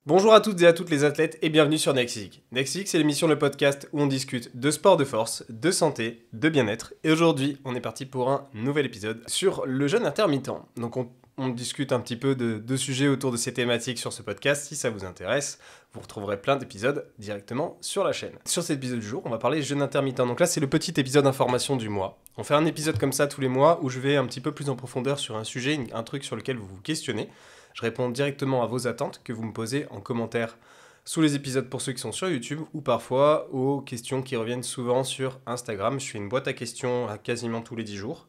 Bonjour à toutes et à toutes les athlètes et bienvenue sur Nextphysique. Nextphysique, c'est l'émission, le podcast où on discute de sport de force, de santé, de bien-être. Et aujourd'hui, on est parti pour un nouvel épisode sur le jeûne intermittent. Donc on discute un petit peu de sujets autour de ces thématiques sur ce podcast. Si ça vous intéresse, vous retrouverez plein d'épisodes directement sur la chaîne. Sur cet épisode du jour, on va parler jeûne intermittent. Donc là, c'est le petit épisode information du mois. On fait un épisode comme ça tous les mois où je vais un petit peu plus en profondeur sur un sujet, un truc sur lequel vous vous questionnez. Je réponds directement à vos attentes que vous me posez en commentaire sous les épisodes pour ceux qui sont sur YouTube ou parfois aux questions qui reviennent souvent sur Instagram. Je fais une boîte à questions quasiment tous les 10 jours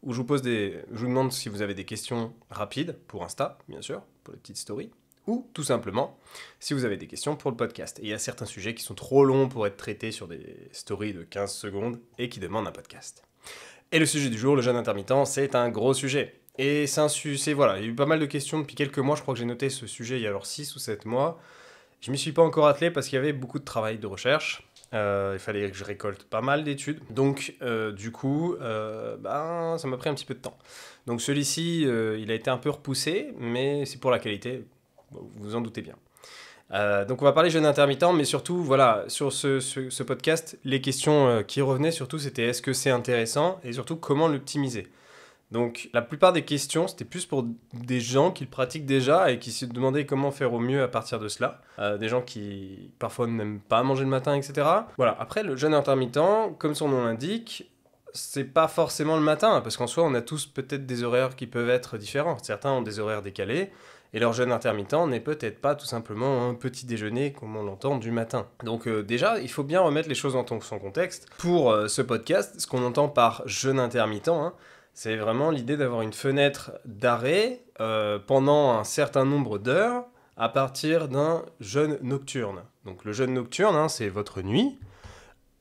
où je vous demande si vous avez des questions rapides pour Insta, bien sûr, pour les petites stories, ou tout simplement si vous avez des questions pour le podcast. Et il y a certains sujets qui sont trop longs pour être traités sur des stories de 15 secondes et qui demandent un podcast. Et le sujet du jour, le jeûne intermittent, c'est un gros sujet. Et voilà, il y a eu pas mal de questions depuis quelques mois, je crois que j'ai noté ce sujet il y a alors 6 ou 7 mois. Je m'y suis pas encore attelé parce qu'il y avait beaucoup de travail de recherche, il fallait que je récolte pas mal d'études, donc du coup, ça m'a pris un petit peu de temps. Donc celui-ci, il a été un peu repoussé, mais c'est pour la qualité, vous vous en doutez bien. Donc on va parler jeûne intermittent, mais surtout, voilà, sur ce podcast, les questions qui revenaient surtout, c'était est-ce que c'est intéressant et surtout comment l'optimiser. Donc la plupart des questions, c'était plus pour des gens qui le pratiquent déjà et qui se demandaient comment faire au mieux à partir de cela. Des gens qui parfois n'aiment pas manger le matin, etc. Voilà, après le jeûne intermittent, comme son nom l'indique, c'est pas forcément le matin, parce qu'en soi on a tous peut-être des horaires qui peuvent être différents. Certains ont des horaires décalés, et leur jeûne intermittent n'est peut-être pas tout simplement un petit déjeuner comme on l'entend du matin. Donc déjà, il faut bien remettre les choses dans son contexte. Pour ce podcast, ce qu'on entend par jeûne intermittent, c'est vraiment l'idée d'avoir une fenêtre d'arrêt pendant un certain nombre d'heures à partir d'un jeûne nocturne. Donc le jeûne nocturne, c'est votre nuit.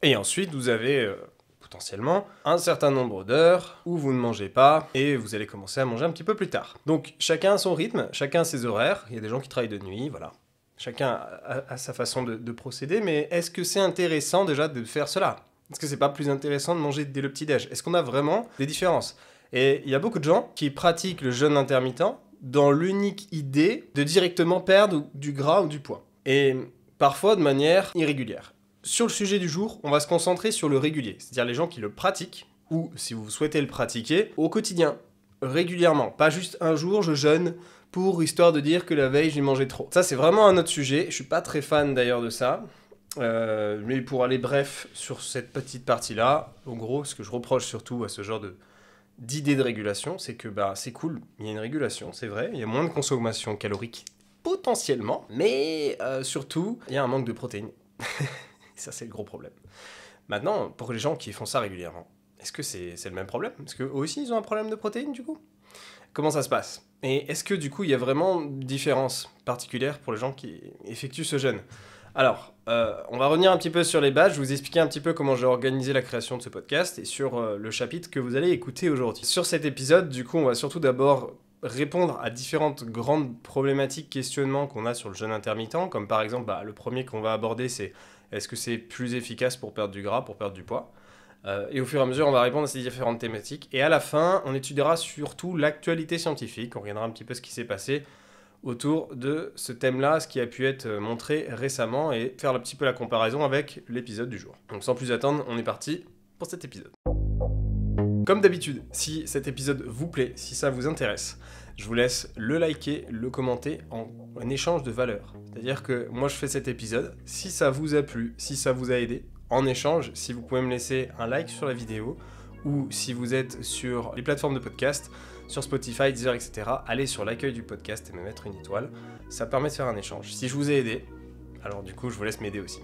Et ensuite, vous avez potentiellement un certain nombre d'heures où vous ne mangez pas et vous allez commencer à manger un petit peu plus tard. Donc chacun a son rythme, chacun a ses horaires. Il y a des gens qui travaillent de nuit, voilà. Chacun a sa façon de procéder. Mais est-ce que c'est intéressant déjà de faire cela ? Est-ce que c'est pas plus intéressant de manger dès le petit-déj ? Est-ce qu'on a vraiment des différences ? Et il y a beaucoup de gens qui pratiquent le jeûne intermittent dans l'unique idée de directement perdre du gras ou du poids. Et parfois de manière irrégulière. Sur le sujet du jour, on va se concentrer sur le régulier, c'est-à-dire les gens qui le pratiquent, ou si vous souhaitez le pratiquer, au quotidien, régulièrement. Pas juste un jour je jeûne pour histoire de dire que la veille j'ai mangé trop. Ça c'est vraiment un autre sujet, je suis pas très fan d'ailleurs de ça. Mais pour aller bref sur cette petite partie-là, en gros, ce que je reproche surtout à ce genre d'idée de régulation, c'est que c'est cool, il y a une régulation, c'est vrai, il y a moins de consommation calorique, potentiellement, mais surtout, il y a un manque de protéines. Ça, c'est le gros problème. Maintenant, pour les gens qui font ça régulièrement, est-ce que c'est le même problème ? Est-ce qu'eux aussi, ils ont un problème de protéines, du coup ? Comment ça se passe ? Et est-ce que, du coup, il y a vraiment une différence particulière pour les gens qui effectuent ce jeûne ? Alors, on va revenir un petit peu sur les bases, je vais vous expliquer un petit peu comment j'ai organisé la création de ce podcast et sur le chapitre que vous allez écouter aujourd'hui. Sur cet épisode, du coup, on va surtout d'abord répondre à différentes grandes problématiques, questionnements qu'on a sur le jeûne intermittent, comme par exemple, le premier qu'on va aborder, c'est est-ce que c'est plus efficace pour perdre du gras, pour perdre du poids ? Et au fur et à mesure, on va répondre à ces différentes thématiques. Et à la fin, on étudiera surtout l'actualité scientifique, on regardera un petit peu ce qui s'est passé autour de ce thème-là, ce qui a pu être montré récemment et faire un petit peu la comparaison avec l'épisode du jour. Donc sans plus attendre, on est parti pour cet épisode. Comme d'habitude, si cet épisode vous plaît, si ça vous intéresse, je vous laisse le liker, le commenter en échange de valeur. C'est-à-dire que moi je fais cet épisode, si ça vous a plu, si ça vous a aidé, en échange, si vous pouvez me laisser un like sur la vidéo, ou si vous êtes sur les plateformes de podcast, sur Spotify, Deezer, etc., allez sur l'accueil du podcast et me mettre une étoile. Ça permet de faire un échange. Si je vous ai aidé, alors du coup, je vous laisse m'aider aussi.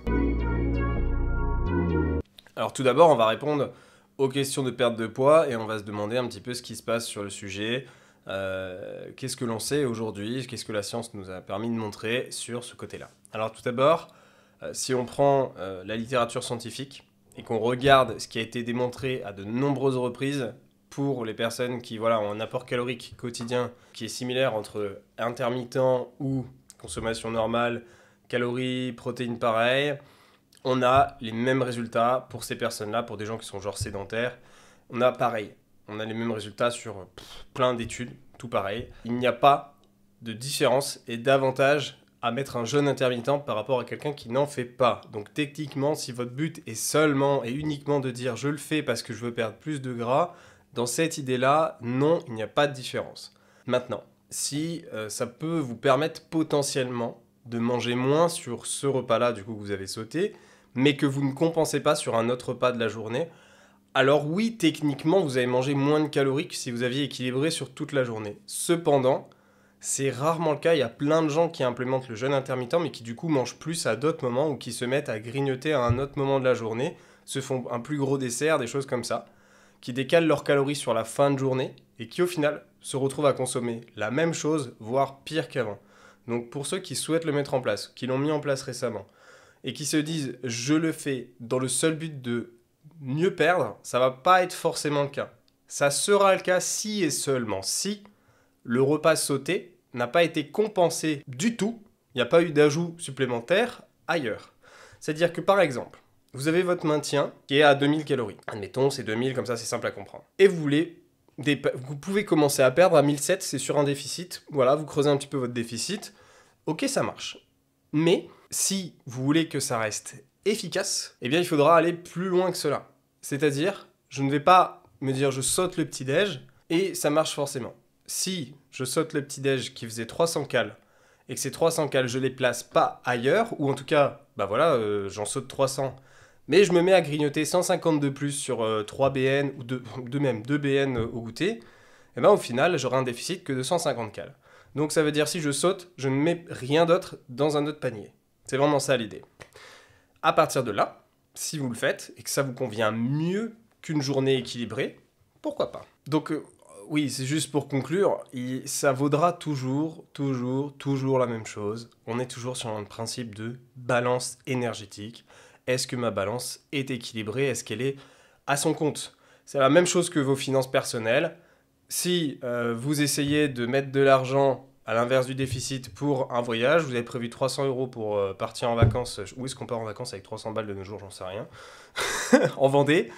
Alors tout d'abord, on va répondre aux questions de perte de poids et on va se demander un petit peu ce qui se passe sur le sujet. Qu'est-ce que l'on sait aujourd'hui ? Qu'est-ce que la science nous a permis de montrer sur ce côté-là ? Alors tout d'abord, si on prend la littérature scientifique et qu'on regarde ce qui a été démontré à de nombreuses reprises pour les personnes qui ont un apport calorique quotidien qui est similaire entre intermittent ou consommation normale, calories, protéines pareilles, on a les mêmes résultats pour ces personnes-là, pour des gens qui sont genre sédentaires. On a pareil, on a les mêmes résultats sur plein d'études, tout pareil. Il n'y a pas de différence et d'avantage à mettre un jeûne intermittent par rapport à quelqu'un qui n'en fait pas. Donc techniquement, si votre but est seulement et uniquement de dire je le fais parce que je veux perdre plus de gras, dans cette idée-là, non, il n'y a pas de différence. Maintenant, si ça peut vous permettre potentiellement de manger moins sur ce repas-là du coup que vous avez sauté, mais que vous ne compensez pas sur un autre repas de la journée, alors oui, techniquement, vous avez mangé moins de calories que si vous aviez équilibré sur toute la journée. Cependant, c'est rarement le cas. Il y a plein de gens qui implémentent le jeûne intermittent, mais qui du coup mangent plus à d'autres moments ou qui se mettent à grignoter à un autre moment de la journée, se font un plus gros dessert, des choses comme ça, qui décalent leurs calories sur la fin de journée et qui au final se retrouvent à consommer la même chose, voire pire qu'avant. Donc pour ceux qui souhaitent le mettre en place, qui l'ont mis en place récemment, et qui se disent je le fais dans le seul but de mieux perdre, ça va pas être forcément le cas. Ça sera le cas si et seulement si le repas sauté n'a pas été compensé du tout, il n'y a pas eu d'ajout supplémentaire ailleurs. C'est-à-dire que par exemple, vous avez votre maintien qui est à 2000 calories. Admettons, c'est 2000, comme ça c'est simple à comprendre. Et vous pouvez commencer à perdre à 1700, c'est sur un déficit. Voilà, vous creusez un petit peu votre déficit. Ok, ça marche. Mais si vous voulez que ça reste efficace, eh bien il faudra aller plus loin que cela. C'est-à-dire, je ne vais pas me dire je saute le petit-déj et ça marche forcément. Si je saute le petit-déj qui faisait 300 cales et que ces 300 cales je les place pas ailleurs, ou en tout cas, j'en saute 300, mais je me mets à grignoter 150 de plus sur 3 BN ou 2 BN au goûter, et bien au final j'aurai un déficit que de 150 cales. Donc ça veut dire si je saute, je ne mets rien d'autre dans un autre panier. C'est vraiment ça l'idée. À partir de là, si vous le faites et que ça vous convient mieux qu'une journée équilibrée, pourquoi pas. Donc oui, c'est juste pour conclure, ça vaudra toujours la même chose. On est toujours sur un principe de balance énergétique. Est-ce que ma balance est équilibrée? Est-ce qu'elle est à son compte? C'est la même chose que vos finances personnelles. Si vous essayez de mettre de l'argent à l'inverse du déficit pour un voyage, vous avez prévu 300 € pour partir en vacances. Où est-ce qu'on part en vacances avec 300 balles de nos jours? J'en sais rien. En Vendée.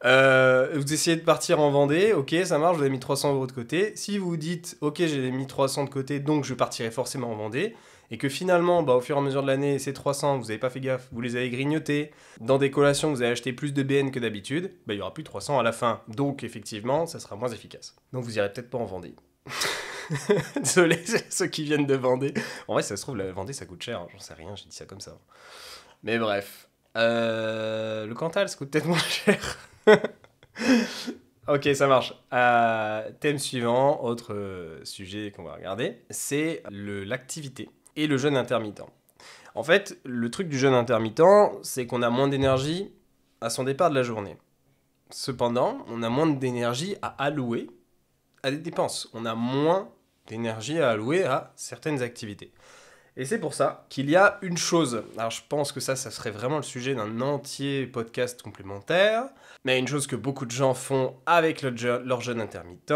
Vous essayez de partir en Vendée, ok, ça marche, vous avez mis 300 € de côté. Si vous dites, ok, j'ai mis 300 de côté, donc je partirai forcément en Vendée, et que finalement, au fur et à mesure de l'année, ces 300, vous n'avez pas fait gaffe, vous les avez grignotés, dans des collations, vous avez acheté plus de BN que d'habitude, il n'y aura plus de 300 à la fin. Donc, effectivement, ça sera moins efficace. Donc, vous irez peut-être pas en Vendée. Désolé, ceux qui viennent de Vendée. En vrai, ça se trouve, la Vendée, ça coûte cher, j'en sais rien, j'ai dit ça comme ça. Mais bref. Le Cantal, ça coûte peut-être moins cher. Ok, ça marche. Thème suivant, autre sujet qu'on va regarder, c'est l'activité et le jeûne intermittent. En fait, le truc du jeûne intermittent, c'est qu'on a moins d'énergie à son départ de la journée. Cependant, on a moins d'énergie à allouer à des dépenses. On a moins d'énergie à allouer à certaines activités. Et c'est pour ça qu'il y a une chose. Alors je pense que ça serait vraiment le sujet d'un entier podcast complémentaire. Mais une chose que beaucoup de gens font avec leur jeûne intermittent,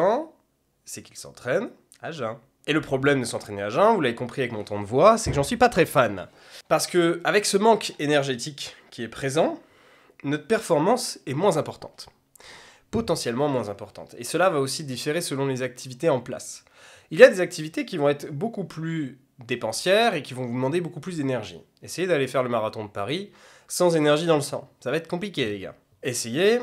c'est qu'ils s'entraînent à jeun. Et le problème de s'entraîner à jeun, vous l'avez compris avec mon ton de voix, c'est que j'en suis pas très fan. Parce que avec ce manque énergétique qui est présent, notre performance est moins importante. Potentiellement moins importante. Et cela va aussi différer selon les activités en place. Il y a des activités qui vont être beaucoup plus dépensières et qui vont vous demander beaucoup plus d'énergie. Essayez d'aller faire le marathon de Paris sans énergie dans le sang. Ça va être compliqué, les gars. Essayez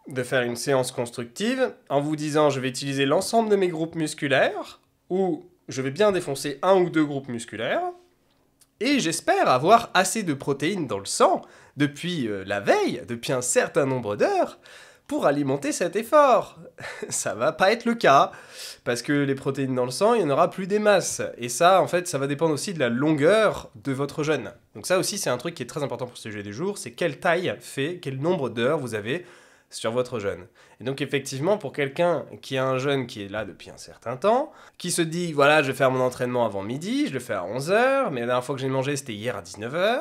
de faire une séance constructive en vous disant je vais utiliser l'ensemble de mes groupes musculaires ou je vais bien défoncer un ou deux groupes musculaires et j'espère avoir assez de protéines dans le sang depuis la veille, depuis un certain nombre d'heures, pour alimenter cet effort. Ça va pas être le cas, parce que les protéines dans le sang, il n'y en aura plus des masses. Et ça, en fait, ça va dépendre aussi de la longueur de votre jeûne. Donc ça aussi, c'est un truc qui est très important pour ce sujet du jour, c'est quelle taille fait, quel nombre d'heures vous avez sur votre jeûne. Et donc effectivement, pour quelqu'un qui a un jeûne qui est là depuis un certain temps, qui se dit, voilà, je vais faire mon entraînement avant midi, je le fais à 11h, mais la dernière fois que j'ai mangé, c'était hier à 19h,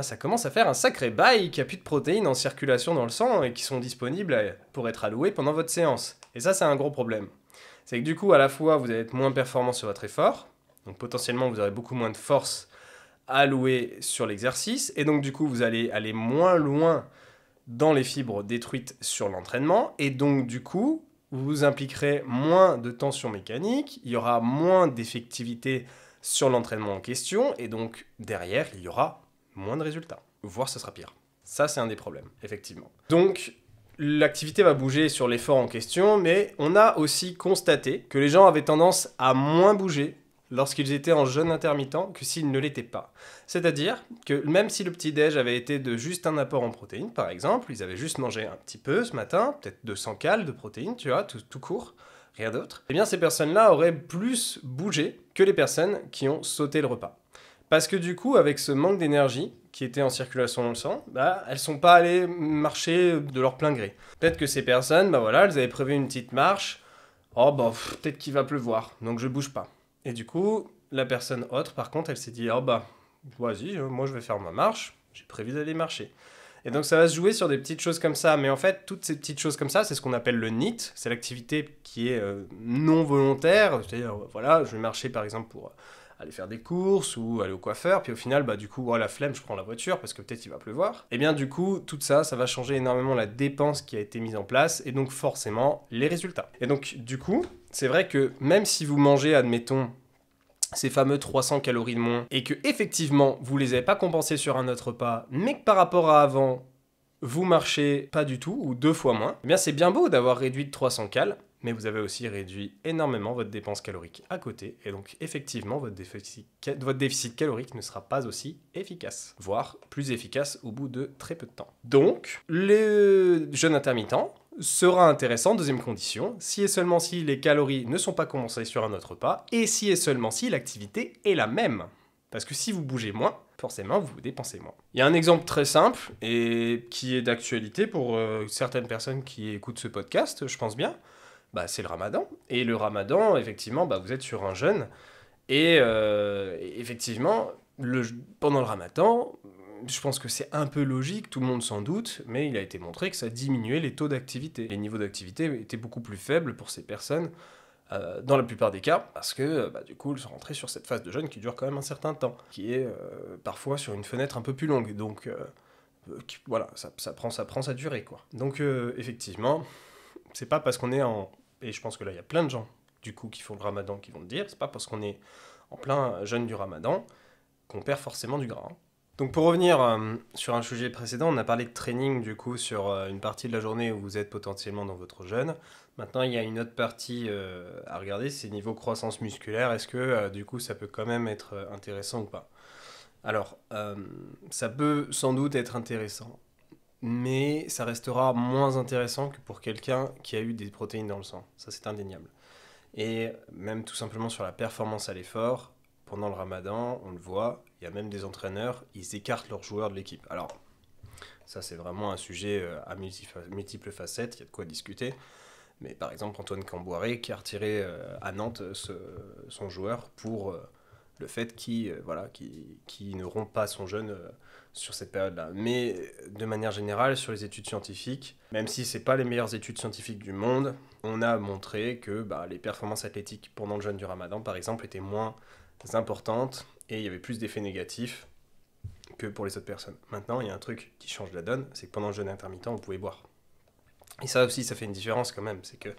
ça commence à faire un sacré bail qu'il n'y a plus de protéines en circulation dans le sang et qui sont disponibles pour être allouées pendant votre séance. Et ça, c'est un gros problème. C'est que du coup, à la fois, vous allez être moins performant sur votre effort, donc potentiellement, vous aurez beaucoup moins de force à allouer sur l'exercice, et donc du coup, vous allez aller moins loin dans les fibres détruites sur l'entraînement, et donc du coup, vous impliquerez moins de tension mécanique, il y aura moins d'effectivité sur l'entraînement en question, et donc derrière, il y aura moins de résultats, voire ce sera pire. Ça, c'est un des problèmes, effectivement. Donc, l'activité va bouger sur l'effort en question, mais on a aussi constaté que les gens avaient tendance à moins bouger lorsqu'ils étaient en jeûne intermittent que s'ils ne l'étaient pas. C'est-à-dire que même si le petit-déj avait été de juste un apport en protéines, par exemple, ils avaient juste mangé un petit peu ce matin, peut-être 200 calories de protéines, tu vois, tout court, rien d'autre, eh bien ces personnes-là auraient plus bougé que les personnes qui ont sauté le repas. Parce que du coup, avec ce manque d'énergie qui était en circulation dans le sang, elles sont pas allées marcher de leur plein gré. Peut-être que ces personnes, elles avaient prévu une petite marche, peut-être qu'il va pleuvoir, donc je bouge pas. Et du coup, la personne autre, par contre, elle s'est dit, vas-y, moi je vais faire ma marche, j'ai prévu d'aller marcher. Et donc ça va se jouer sur des petites choses comme ça, mais en fait, toutes ces petites choses comme ça, c'est ce qu'on appelle le NEAT, c'est l'activité qui est non volontaire, c'est-à-dire, je vais marcher par exemple pour aller faire des courses ou aller au coiffeur, puis au final, du coup, la flemme, je prends la voiture parce que peut-être il va pleuvoir. Et bien du coup, tout ça, ça va changer énormément la dépense qui a été mise en place, et donc forcément, les résultats. Et donc, du coup, c'est vrai que même si vous mangez, admettons, ces fameux 300 calories de moins, et que effectivement vous les avez pas compensés sur un autre repas, mais que par rapport à avant, vous marchez pas du tout, ou 2 fois moins, eh bien c'est bien beau d'avoir réduit de 300 calories, mais vous avez aussi réduit énormément votre dépense calorique à côté, et donc effectivement votre déficit calorique ne sera pas aussi efficace, voire plus efficace au bout de très peu de temps. Donc, le jeûne intermittent sera intéressant, deuxième condition, si et seulement si les calories ne sont pas compensées sur un autre repas, et si et seulement si l'activité est la même. Parce que si vous bougez moins, forcément vous dépensez moins. Il y a un exemple très simple, et qui est d'actualité pour certaines personnes qui écoutent ce podcast, je pense bien, c'est le ramadan. Et le ramadan, effectivement, vous êtes sur un jeûne, et effectivement, pendant le ramadan, je pense que c'est un peu logique, tout le monde s'en doute, mais il a été montré que ça diminuait les taux d'activité. Les niveaux d'activité étaient beaucoup plus faibles pour ces personnes, dans la plupart des cas, parce que du coup, ils sont rentrés sur cette phase de jeûne qui dure quand même un certain temps, qui est parfois sur une fenêtre un peu plus longue. Donc ça prend sa durée, quoi. Donc effectivement, c'est pas parce qu'on est et je pense que là, il y a plein de gens, du coup, qui font le ramadan, qui vont le dire, c'est pas parce qu'on est en plein jeûne du ramadan qu'on perd forcément du gras. Donc pour revenir sur un sujet précédent, on a parlé de training du coup sur une partie de la journée où vous êtes potentiellement dans votre jeûne. Maintenant il y a une autre partie à regarder, c'est niveau croissance musculaire. Est-ce que du coup ça peut quand même être intéressant ou pas? Alors ça peut sans doute être intéressant, mais ça restera moins intéressant que pour quelqu'un qui a eu des protéines dans le sang. Ça c'est indéniable. Et même tout simplement sur la performance à l'effort, pendant le ramadan, on le voit, il y a même des entraîneurs, ils écartent leurs joueurs de l'équipe. Alors, ça c'est vraiment un sujet à multiples facettes, il y a de quoi discuter. Mais par exemple, Antoine Camboiré qui a retiré à Nantes son joueur pour le fait qu'il ne rompt pas son jeûne sur cette période-là. Mais de manière générale, sur les études scientifiques, même si ce n'est pas les meilleures études scientifiques du monde, on a montré que les performances athlétiques pendant le jeûne du ramadan, par exemple, étaient moins importantes et il y avait plus d'effets négatifs que pour les autres personnes. Maintenant, il y a un truc qui change la donne, c'est que pendant le jeûne intermittent, vous pouvez boire. Et ça aussi, ça fait une différence quand même, c'est que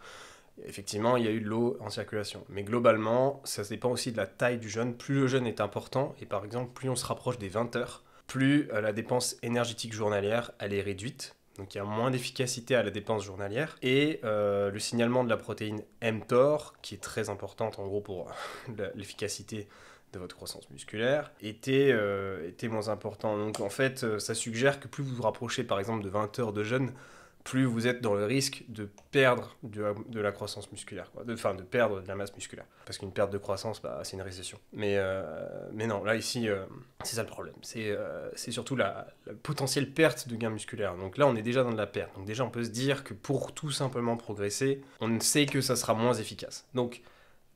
effectivement, il y a eu de l'eau en circulation. Mais globalement, ça dépend aussi de la taille du jeûne. Plus le jeûne est important, et par exemple, plus on se rapproche des 20 heures, plus la dépense énergétique journalière, elle est réduite. Donc il y a moins d'efficacité à la dépense journalière. Et le signalement de la protéine mTOR, qui est très importante en gros pour l'efficacité de votre croissance musculaire, était moins important. Donc en fait, ça suggère que plus vous vous rapprochez par exemple de 20 heures de jeûne, plus vous êtes dans le risque de perdre de la croissance musculaire, de perdre de la masse musculaire. Parce qu'une perte de croissance, c'est une récession. Mais non, là ici, c'est ça le problème. C'est surtout la potentielle perte de gain musculaire. Donc là, on est déjà dans de la perte. Donc déjà, on peut se dire que pour tout simplement progresser, on sait que ça sera moins efficace. Donc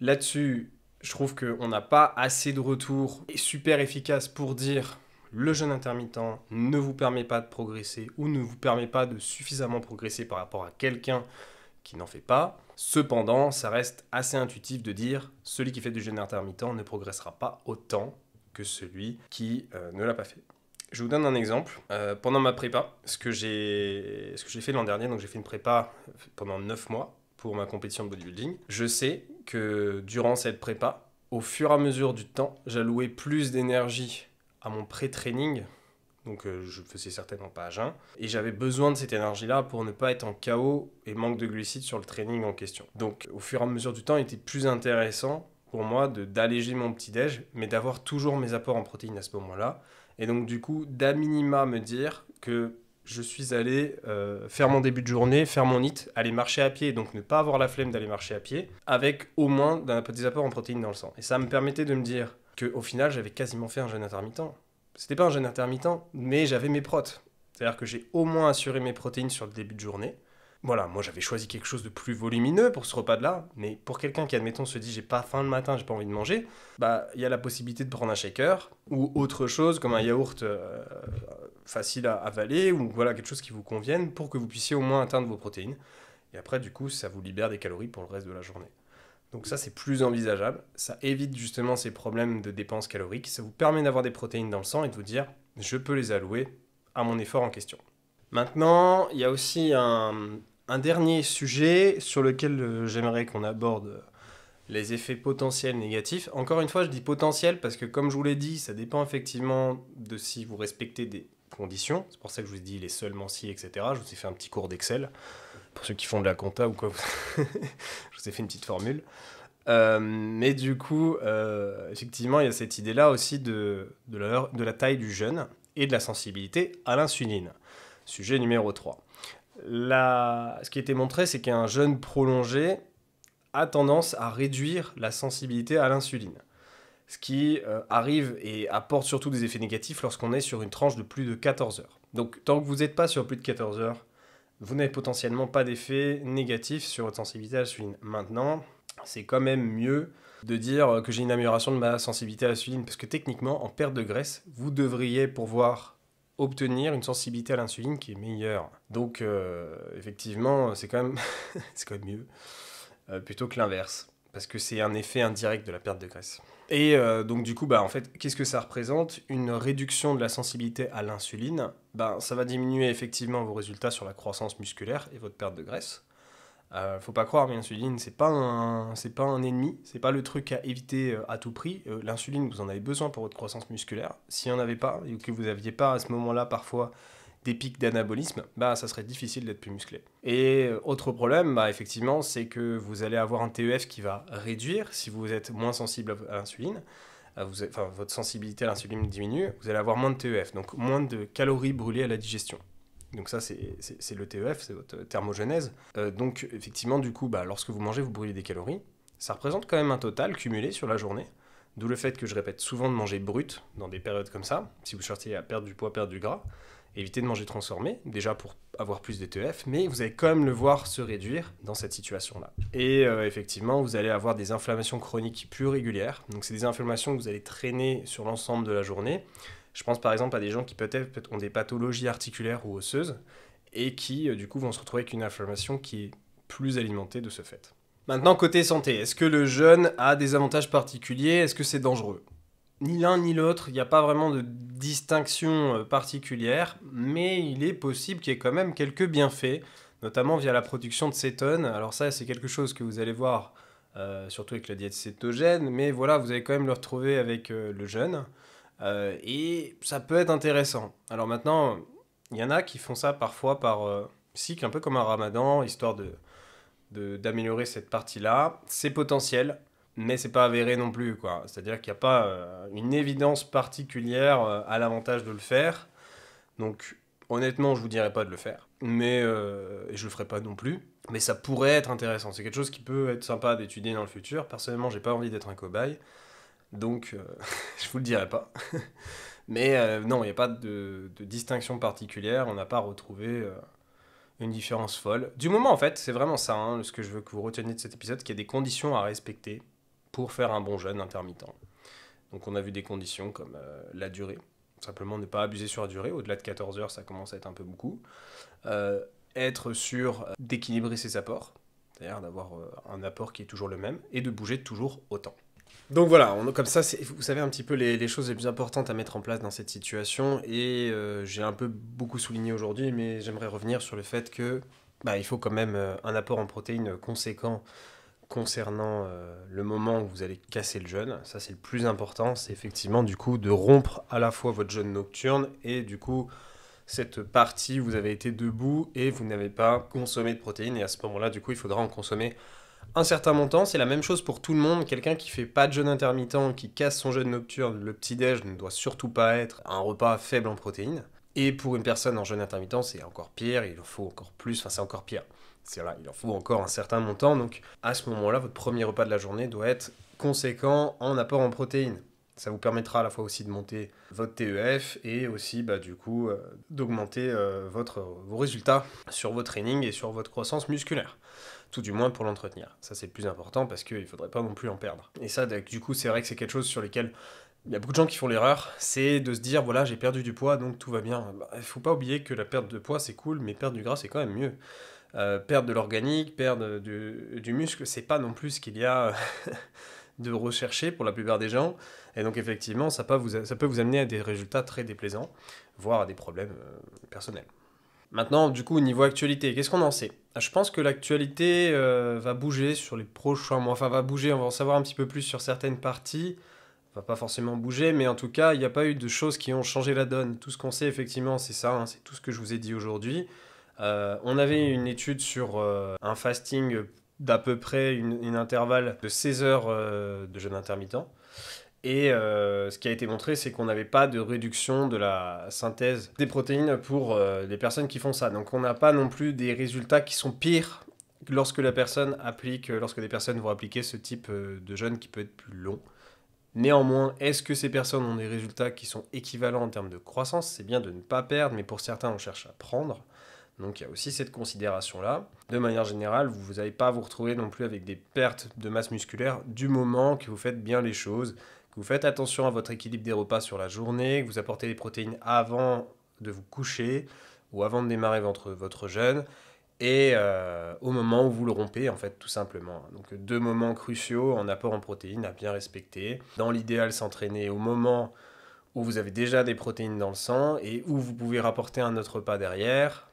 là-dessus, je trouve qu'on n'a pas assez de retours super efficaces pour dire le jeûne intermittent ne vous permet pas de progresser ou ne vous permet pas de suffisamment progresser par rapport à quelqu'un qui n'en fait pas. Cependant, ça reste assez intuitif de dire celui qui fait du jeûne intermittent ne progressera pas autant que celui qui ne l'a pas fait. Je vous donne un exemple. Pendant ma prépa, ce que j'ai fait l'an dernier, donc j'ai fait une prépa pendant 9 mois pour ma compétition de bodybuilding. Je sais que durant cette prépa, au fur et à mesure du temps, j'allouais plus d'énergie à mon pré-training, donc je faisais certainement pas à jeun, et j'avais besoin de cette énergie-là pour ne pas être en KO et manque de glucides sur le training en question. Donc au fur et à mesure du temps, il était plus intéressant pour moi d'alléger mon petit-déj, mais d'avoir toujours mes apports en protéines à ce moment-là, et donc du coup, d'à minima me dire que je suis allé faire mon début de journée, faire mon HIIT, aller marcher à pied, donc ne pas avoir la flemme d'aller marcher à pied, avec au moins des apports en protéines dans le sang. Et ça me permettait de me dire qu'au final, j'avais quasiment fait un jeûne intermittent. C'était pas un jeûne intermittent, mais j'avais mes protes. C'est-à-dire que j'ai au moins assuré mes protéines sur le début de journée. Voilà, moi j'avais choisi quelque chose de plus volumineux pour ce repas-là, mais pour quelqu'un qui, admettons, se dit j'ai pas faim le matin, j'ai pas envie de manger, bah il y a la possibilité de prendre un shaker ou autre chose comme un yaourt facile à avaler ou voilà quelque chose qui vous convienne pour que vous puissiez au moins atteindre vos protéines. Et après, du coup, ça vous libère des calories pour le reste de la journée. Donc ça, c'est plus envisageable. Ça évite justement ces problèmes de dépenses caloriques. Ça vous permet d'avoir des protéines dans le sang et de vous dire, je peux les allouer à mon effort en question. Maintenant, il y a aussi un dernier sujet sur lequel j'aimerais qu'on aborde les effets potentiels négatifs. Encore une fois, je dis potentiel parce que comme je vous l'ai dit, ça dépend effectivement de si vous respectez des conditions. C'est pour ça que je vous ai dit les seulement si, etc. Je vous ai fait un petit cours d'Excel. Pour ceux qui font de la compta ou quoi, je vous ai fait une petite formule. Mais du coup, effectivement, il y a cette idée-là aussi de la taille du jeûne et de la sensibilité à l'insuline. Sujet numéro 3. Ce qui a été montré, c'est qu'un jeûne prolongé a tendance à réduire la sensibilité à l'insuline. Ce qui arrive et apporte surtout des effets négatifs lorsqu'on est sur une tranche de plus de 14 heures. Donc tant que vous n'êtes pas sur plus de 14 heures, vous n'avez potentiellement pas d'effet négatif sur votre sensibilité à l'insuline. Maintenant, c'est quand même mieux de dire que j'ai une amélioration de ma sensibilité à l'insuline, parce que techniquement, en perte de graisse, vous devriez pouvoir obtenir une sensibilité à l'insuline qui est meilleure. Donc, effectivement, c'est quand même, c'est quand même mieux, plutôt que l'inverse, parce que c'est un effet indirect de la perte de graisse. Et donc du coup, en fait, qu'est-ce que ça représente? Une réduction de la sensibilité à l'insuline, ça va diminuer effectivement vos résultats sur la croissance musculaire et votre perte de graisse. Faut pas croire, mais l'insuline, c'est pas un ennemi, c'est pas le truc à éviter à tout prix. L'insuline, vous en avez besoin pour votre croissance musculaire. Si vous n'en avez pas, et que vous n'aviez pas à ce moment-là parfois des pics d'anabolisme, ça serait difficile d'être plus musclé. Et autre problème, effectivement, c'est que vous allez avoir un TEF qui va réduire si vous êtes moins sensible à l'insuline. Votre sensibilité à l'insuline diminue, vous allez avoir moins de TEF, donc moins de calories brûlées à la digestion. Donc ça, c'est le TEF, c'est votre thermogenèse. Donc effectivement, du coup, lorsque vous mangez, vous brûlez des calories. Ça représente quand même un total cumulé sur la journée. D'où le fait que je répète souvent de manger brut dans des périodes comme ça. Si vous cherchez à perdre du poids, perdre du gras, évitez de manger transformé, déjà pour avoir plus de TEF, mais vous allez quand même le voir se réduire dans cette situation-là. Et effectivement, vous allez avoir des inflammations chroniques plus régulières. Donc c'est des inflammations que vous allez traîner sur l'ensemble de la journée. Je pense par exemple à des gens qui peut-être ont des pathologies articulaires ou osseuses et qui du coup vont se retrouver avec une inflammation qui est plus alimentée de ce fait. Maintenant, côté santé, est-ce que le jeûne a des avantages particuliers? Est-ce que c'est dangereux? Ni l'un ni l'autre, il n'y a pas vraiment de distinction particulière, mais il est possible qu'il y ait quand même quelques bienfaits, notamment via la production de cétones. Alors ça, c'est quelque chose que vous allez voir, surtout avec la diète cétogène, mais voilà, vous allez quand même le retrouver avec le jeûne. Et ça peut être intéressant. Alors maintenant, il y en a qui font ça parfois par cycle, un peu comme un ramadan, histoire d'améliorer cette partie-là. C'est potentiel, mais c'est pas avéré non plus, quoi. C'est-à-dire qu'il n'y a pas une évidence particulière à l'avantage de le faire. Donc honnêtement, je vous dirais pas de le faire, mais et je le ferai pas non plus. Mais ça pourrait être intéressant. C'est quelque chose qui peut être sympa d'étudier dans le futur. Personnellement, j'ai pas envie d'être un cobaye. Donc, je vous le dirai pas. Mais non, il n'y a pas de distinction particulière. On n'a pas retrouvé une différence folle. Du moment, en fait, c'est vraiment ça, ce que je veux que vous reteniez de cet épisode, qu'il y a des conditions à respecter pour faire un bon jeûne intermittent. Donc, on a vu des conditions comme la durée. Simplement, ne pas abuser sur la durée. Au-delà de 14 heures, ça commence à être un peu beaucoup. Être sûr d'équilibrer ses apports. C'est-à-dire d'avoir un apport qui est toujours le même et de bouger toujours autant. Donc voilà, comme ça, vous savez un petit peu les choses les plus importantes à mettre en place dans cette situation. Et j'ai un peu beaucoup souligné aujourd'hui, mais j'aimerais revenir sur le fait que il faut quand même un apport en protéines conséquent concernant le moment où vous allez casser le jeûne. Ça, c'est le plus important. C'est effectivement, du coup, de rompre à la fois votre jeûne nocturne et, du coup, cette partie où vous avez été debout et vous n'avez pas consommé de protéines. Et à ce moment-là, du coup, il faudra en consommer un certain montant. C'est la même chose pour tout le monde. Quelqu'un qui fait pas de jeûne intermittent, qui casse son jeûne nocturne, le petit-déj ne doit surtout pas être un repas faible en protéines. Et pour une personne en jeûne intermittent, c'est encore pire, il en faut encore plus, enfin c'est encore pire. Là, il en faut encore un certain montant, donc à ce moment-là, votre premier repas de la journée doit être conséquent en apport en protéines. Ça vous permettra à la fois aussi de monter votre TEF et aussi du coup d'augmenter vos résultats sur vos trainings et sur votre croissance musculaire. Tout du moins pour l'entretenir. Ça c'est le plus important parce qu'il ne faudrait pas non plus en perdre. Et ça du coup c'est vrai que c'est quelque chose sur lequel il y a beaucoup de gens qui font l'erreur, c'est de se dire voilà j'ai perdu du poids donc tout va bien. Il ne faut pas oublier que la perte de poids c'est cool mais perdre du gras c'est quand même mieux. Perdre de l'organique, perdre du muscle, c'est pas non plus ce qu'il y a de recherché pour la plupart des gens. Et donc effectivement, ça peut vous amener à des résultats très déplaisants, voire à des problèmes personnels. Maintenant, du coup, au niveau actualité, qu'est-ce qu'on en sait ? Je pense que l'actualité va bouger sur les prochains mois. Enfin, va bouger, on va en savoir un petit peu plus sur certaines parties. Va pas forcément bouger, mais en tout cas, il n'y a pas eu de choses qui ont changé la donne. Tout ce qu'on sait, effectivement, c'est ça, c'est tout ce que je vous ai dit aujourd'hui. On avait une étude sur un fasting d'à peu près une intervalle de 16 heures de jeûne intermittent. Et ce qui a été montré, c'est qu'on n'avait pas de réduction de la synthèse des protéines pour les personnes qui font ça. Donc on n'a pas non plus des résultats qui sont pires lorsque des personnes vont appliquer ce type de jeûne qui peut être plus long. Néanmoins, est-ce que ces personnes ont des résultats qui sont équivalents en termes de croissance ? C'est bien de ne pas perdre, mais pour certains, on cherche à prendre. Donc il y a aussi cette considération-là. De manière générale, vous n'allez pas vous retrouver non plus avec des pertes de masse musculaire du moment que vous faites bien les choses, que vous faites attention à votre équilibre des repas sur la journée, que vous apportez les protéines avant de vous coucher ou avant de démarrer votre jeûne et au moment où vous le rompez, en fait, tout simplement. Donc 2 moments cruciaux en apport en protéines à bien respecter. Dans l'idéal, s'entraîner au moment où vous avez déjà des protéines dans le sang et où vous pouvez rapporter un autre repas derrière.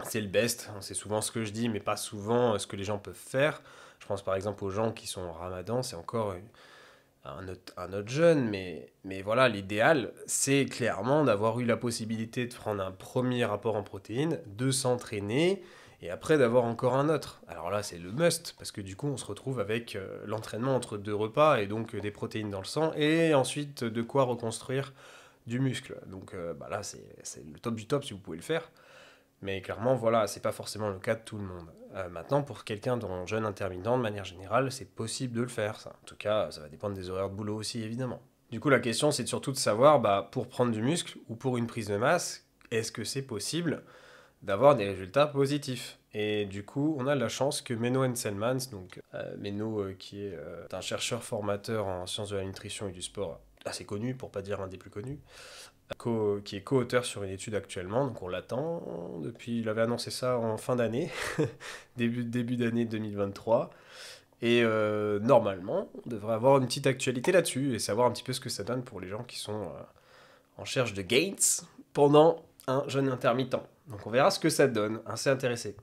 C'est le best, c'est souvent ce que je dis, mais pas souvent ce que les gens peuvent faire. Je pense par exemple aux gens qui sont en ramadan, c'est encore un autre jeûne, mais voilà, l'idéal, c'est clairement d'avoir eu la possibilité de prendre un premier apport en protéines, de s'entraîner, et après d'avoir encore un autre. Alors là, c'est le must, parce que du coup, on se retrouve avec l'entraînement entre 2 repas, et donc des protéines dans le sang, et ensuite de quoi reconstruire du muscle. Donc là, c'est le top du top si vous pouvez le faire. Mais clairement, voilà, c'est pas forcément le cas de tout le monde. Maintenant, pour quelqu'un dans jeûne intermittent, de manière générale, c'est possible de le faire, ça. En tout cas, ça va dépendre des horaires de boulot aussi, évidemment. Du coup, la question, c'est surtout de savoir, pour prendre du muscle ou pour une prise de masse, est-ce que c'est possible d'avoir des résultats positifs ? Et du coup, on a la chance que Menno Henselmans, donc Menno qui est un chercheur formateur en sciences de la nutrition et du sport, assez connu, pour pas dire un des plus connus, qui est co-auteur sur une étude actuellement, donc on l'attend depuis, il avait annoncé ça en fin d'année, début d'année 2023, et normalement, on devrait avoir une petite actualité là-dessus, et savoir un petit peu ce que ça donne pour les gens qui sont en recherche de gains pendant un jeûne intermittent. Donc on verra ce que ça donne, assez intéressé.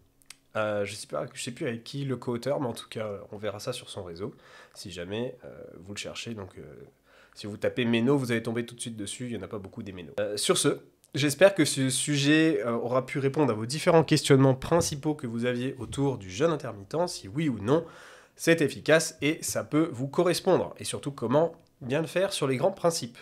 Je sais plus avec qui le co-auteur, mais en tout cas, on verra ça sur son réseau, si jamais vous le cherchez, donc... Si vous tapez Menno, vous allez tomber tout de suite dessus, il n'y en a pas beaucoup des Menno. Sur ce, j'espère que ce sujet aura pu répondre à vos différents questionnements principaux que vous aviez autour du jeûne intermittent, si oui ou non, c'est efficace et ça peut vous correspondre. Et surtout, comment bien le faire sur les grands principes.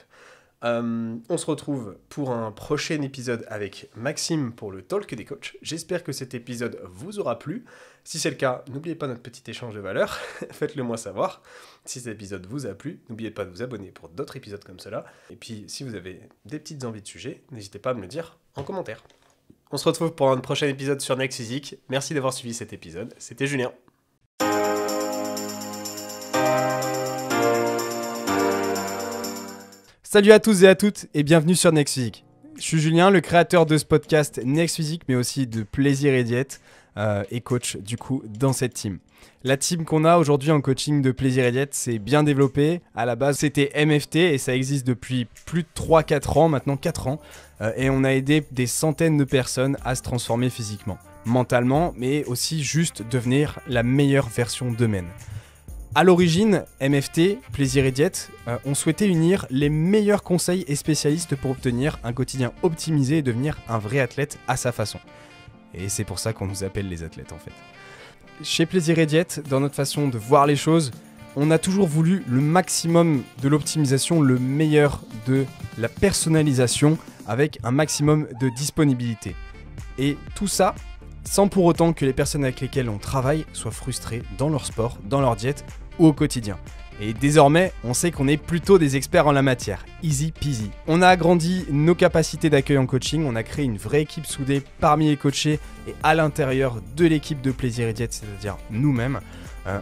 On se retrouve pour un prochain épisode avec Maxime pour le Talk des coachs. J'espère que cet épisode vous aura plu. Si c'est le cas, n'oubliez pas notre petit échange de valeurs. Faites-le moi savoir. Si cet épisode vous a plu, n'oubliez pas de vous abonner pour d'autres épisodes comme cela. Et puis, si vous avez des petites envies de sujets, n'hésitez pas à me le dire en commentaire. On se retrouve pour un prochain épisode sur Next Physique. Merci d'avoir suivi cet épisode. C'était Julien. Salut à tous et à toutes et bienvenue sur Next Physique. Je suis Julien, le créateur de ce podcast Next Physique, mais aussi de Plaisir et Diète et coach du coup dans cette team. La team qu'on a aujourd'hui en coaching de Plaisir et Diète, c'est bien développé. À la base, c'était MFT et ça existe depuis plus de 3-4 ans, maintenant 4 ans. Et on a aidé des centaines de personnes à se transformer physiquement. mentalement, mais aussi juste devenir la meilleure version d'eux-mêmes. À l'origine, MFT, Plaisir et Diète, ont souhaité unir les meilleurs conseils et spécialistes pour obtenir un quotidien optimisé et devenir un vrai athlète à sa façon. Et c'est pour ça qu'on nous appelle les athlètes en fait. Chez Plaisir et Diète, dans notre façon de voir les choses, on a toujours voulu le maximum de l'optimisation, le meilleur de la personnalisation avec un maximum de disponibilité. Et tout ça sans pour autant que les personnes avec lesquelles on travaille soient frustrées dans leur sport, dans leur diète ou au quotidien. Et désormais, on sait qu'on est plutôt des experts en la matière. Easy peasy. On a agrandi nos capacités d'accueil en coaching, on a créé une vraie équipe soudée parmi les coachés et à l'intérieur de l'équipe de Plaisir et Diète, c'est-à-dire nous-mêmes.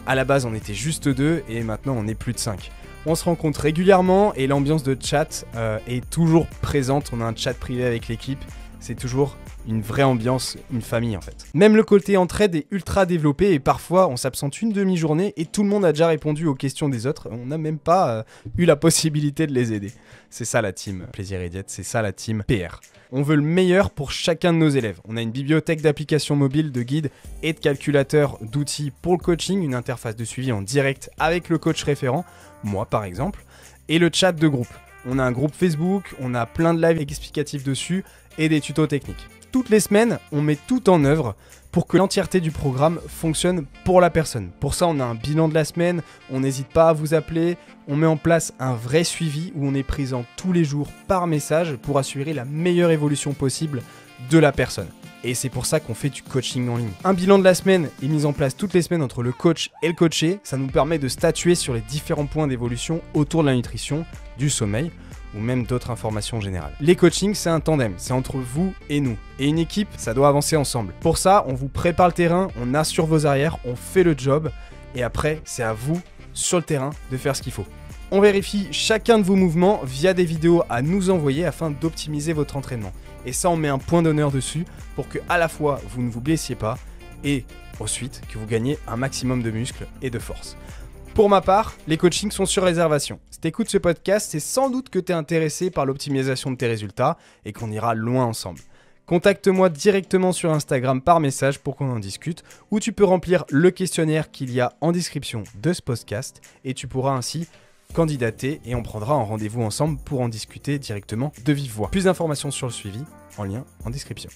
À la base, on était juste 2 et maintenant on est plus de 5. On se rencontre régulièrement et l'ambiance de chat est toujours présente. On a un chat privé avec l'équipe, c'est toujours une vraie ambiance, une famille en fait. Même le côté entraide est ultra développé et parfois on s'absente une demi-journée et tout le monde a déjà répondu aux questions des autres. On n'a même pas eu la possibilité de les aider. C'est ça la team Plaisir et Diète, c'est ça la team PR. On veut le meilleur pour chacun de nos élèves. On a une bibliothèque d'applications mobiles, de guides et de calculateurs d'outils pour le coaching, une interface de suivi en direct avec le coach référent, moi par exemple, et le chat de groupe. On a un groupe Facebook, on a plein de lives explicatifs dessus et des tutos techniques. Toutes les semaines, on met tout en œuvre pour que l'entièreté du programme fonctionne pour la personne. Pour ça, on a un bilan de la semaine, on n'hésite pas à vous appeler, on met en place un vrai suivi où on est présent tous les jours par message pour assurer la meilleure évolution possible de la personne. Et c'est pour ça qu'on fait du coaching en ligne. Un bilan de la semaine est mis en place toutes les semaines entre le coach et le coaché. Ça nous permet de statuer sur les différents points d'évolution autour de la nutrition, du sommeil, ou même d'autres informations générales. Les coachings, c'est un tandem, c'est entre vous et nous. Et une équipe, ça doit avancer ensemble. Pour ça, on vous prépare le terrain, on assure vos arrières, on fait le job, et après, c'est à vous, sur le terrain, de faire ce qu'il faut. On vérifie chacun de vos mouvements via des vidéos à nous envoyer afin d'optimiser votre entraînement. Et ça, on met un point d'honneur dessus pour que à la fois, vous ne vous blessiez pas, et ensuite, que vous gagnez un maximum de muscles et de force. Pour ma part, les coachings sont sur réservation. Si t'écoutes ce podcast, c'est sans doute que t'es intéressé par l'optimisation de tes résultats et qu'on ira loin ensemble. Contacte-moi directement sur Instagram par message pour qu'on en discute, ou tu peux remplir le questionnaire qu'il y a en description de ce podcast et tu pourras ainsi candidater et on prendra un rendez-vous ensemble pour en discuter directement de vive voix. Plus d'informations sur le suivi en lien en description.